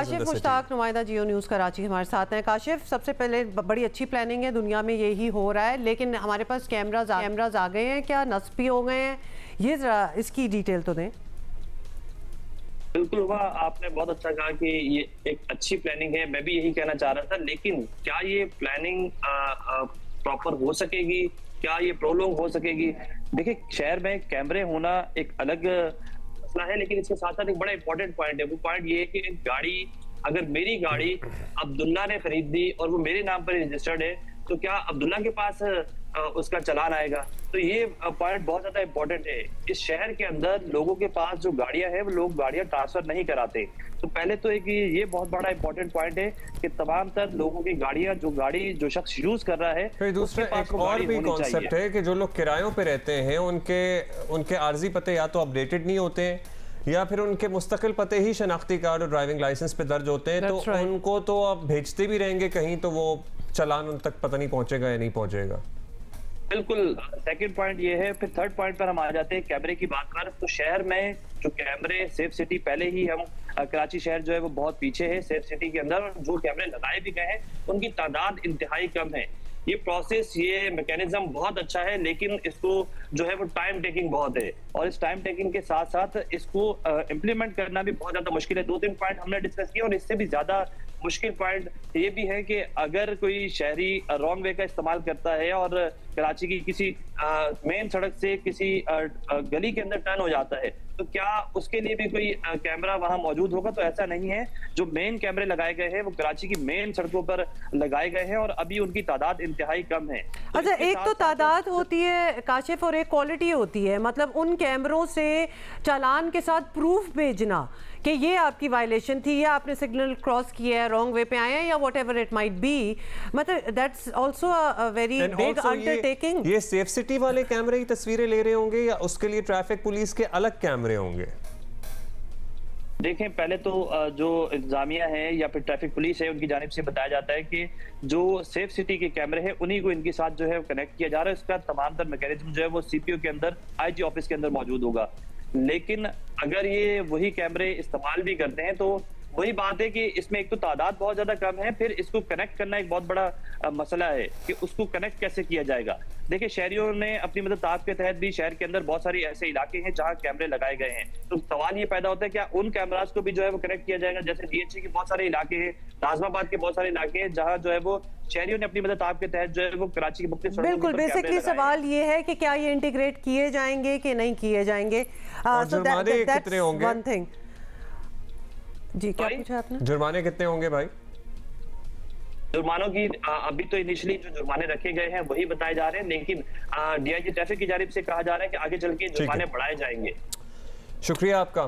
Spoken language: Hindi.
काशिफ मुश्ताक, नुमाइंदा जियो न्यूज़ कराची हमारे साथ हैं। काशिफ, सबसे पहले बड़ी अच्छी प्लानिंग है, दुनिया में यही हो रहा है, लेकिन हमारे पास कैमराज आ गए हैं, क्या नस्ब भी हो गए हैं? ये जरा इसकी डिटेल तो दें। बिल्कुल हुआ, आपने बहुत अच्छा कहा कि ये एक अच्छी प्लानिंग है, मैं भी यही कहना चाह रहा था। लेकिन क्या ये प्लानिंग प्रॉपर हो सकेगी, क्या ये प्रोलॉन्ग हो सकेगी? देखिए, शहर में कैमरे होना एक अलग मसला है, लेकिन इसके साथ साथ एक बड़ा इंपॉर्टेंट पॉइंट है। वो पॉइंट ये है कि गाड़ी, अगर मेरी गाड़ी अब्दुल्ला ने खरीद दी और वो मेरे नाम पर रजिस्टर्ड है, तो क्या अब्दुल्ला के पास उसका चालान आएगा? तो ये पॉइंट बहुत ज्यादा इंपॉर्टेंट है। इस शहर के अंदर लोगों के पास जो गाड़ियां हैं, वो लोग गाड़ियां ट्रांसफर नहीं कराते। तो पहले तो एक ये बहुत बड़ा इंपॉर्टेंट पॉइंट है कि तमाम तर लोगों की गाड़ियां, जो शख्स यूज कर रहा है, फिर दूसरा एक और भी कॉन्सेप्ट है कि जो लोग किरायों पे रहते हैं उनके आर्जी पते या तो अपडेटेड नहीं होते या फिर उनके मुस्तकिल पते ही शनाख्ती कार्ड और ड्राइविंग लाइसेंस पे दर्ज होते हैं। तो उनको तो आप भेजते भी रहेंगे कहीं, तो वो चालान उन तक पता नहीं पहुंचेगा या नहीं पहुंचेगा। बिल्कुल, सेकंड पॉइंट ये है। फिर थर्ड पॉइंट पर हम आ जाते हैं कैमरे की बात कर। तो शहर में जो कैमरे, सेफ सिटी, पहले ही हम कराची शहर जो है वो बहुत पीछे है सेफ सिटी के अंदर। जो कैमरे लगाए भी गए हैं उनकी तादाद इंतहाई कम है। ये प्रोसेस, ये मैकेनिज्म बहुत अच्छा है, लेकिन इसको जो है वो टाइम टेकिंग बहुत है, और इस टाइम टेकिंग के साथ साथ इसको इम्प्लीमेंट करना भी बहुत ज्यादा मुश्किल है। 2-3 पॉइंट हमने डिस्कस किया, और इससे भी ज्यादा मुश्किल पॉइंट ये भी है कि अगर कोई शहरी रॉन्ग वे का इस्तेमाल करता है और कराची की किसी मेन सड़क से किसी गली के अंदर टर्न हो जाता है, तो क्या उसके लिए भी कोई कैमरा वहां मौजूद होगा? तो ऐसा नहीं है। जो मेन कैमरे लगाए गए हैं वो कराची की मेन सड़कों पर लगाए गए हैं, और अभी उनकी तादाद इंतहाई कम है। तो अच्छा, एक तो तादाद होती है काशिफ और एक क्वालिटी होती है। मतलब उन कैमरों से चालान के साथ प्रूफ भेजना कि ये आपकी वायलेशन थी, या आपने सिग्नल क्रॉस किया है, रॉन्ग वे पे आए हैं, या व्हाटएवर इट माइट बी, मतलब that's also a very big undertaking. ये सेफ सिटी वाले कैमरे की तस्वीरें ले रहे होंगे या उसके लिए ट्रैफिक पुलिस के अलग कैमरे होंगे? देखें, पहले तो जो इंतजामिया है या फिर ट्रैफिक पुलिस है, उनकी जानिब से बताया जाता है कि जो सेफ सिटी के कैमरे हैं उन्हीं को इनके साथ जो है कनेक्ट किया जा रहा है। इसका तमाम तर मैकेनिज्म जो है वो सीपीओ के अंदर, आईजी ऑफिस के अंदर मौजूद होगा। लेकिन अगर ये वही कैमरे इस्तेमाल भी करते हैं, तो वही बात है कि इसमें एक तो तादाद बहुत ज्यादा कम है, फिर इसको कनेक्ट करना एक बहुत बड़ा मसला है कि उसको कनेक्ट कैसे किया जाएगा। देखिए, शहरियों ने अपनी मदद ताब के तहत भी शहर के अंदर बहुत सारे ऐसे इलाके हैं जहां कैमरे लगाए गए हैं। तो सवाल ये पैदा होता है क्या उन कैमराज को भी जो है वो कनेक्ट किया जाएगा? जैसे डीएचए के बहुत सारे इलाके हैं, नाजमाबाद के बहुत सारे इलाके हैं, जहां जो है वो शहरियों ने अपनी मदद ताब के तहत जो है वो कराची के मुख्तलिफ सड़कों बिल्कुल बेसिकली सवाल ये है कि क्या ये इंटीग्रेट किए जाएंगे कि नहीं किए जाएंगे। जी, क्या पूछा आपने? जुर्माने कितने होंगे भाई? जुर्मानों की अभी तो इनिशियली जो जुर्माने रखे गए हैं वही बताए जा रहे हैं, लेकिन डीआईजी ट्रैफिक की जानिब से कहा जा रहा है कि आगे चल के जुर्माने बढ़ाए जाएंगे। शुक्रिया आपका।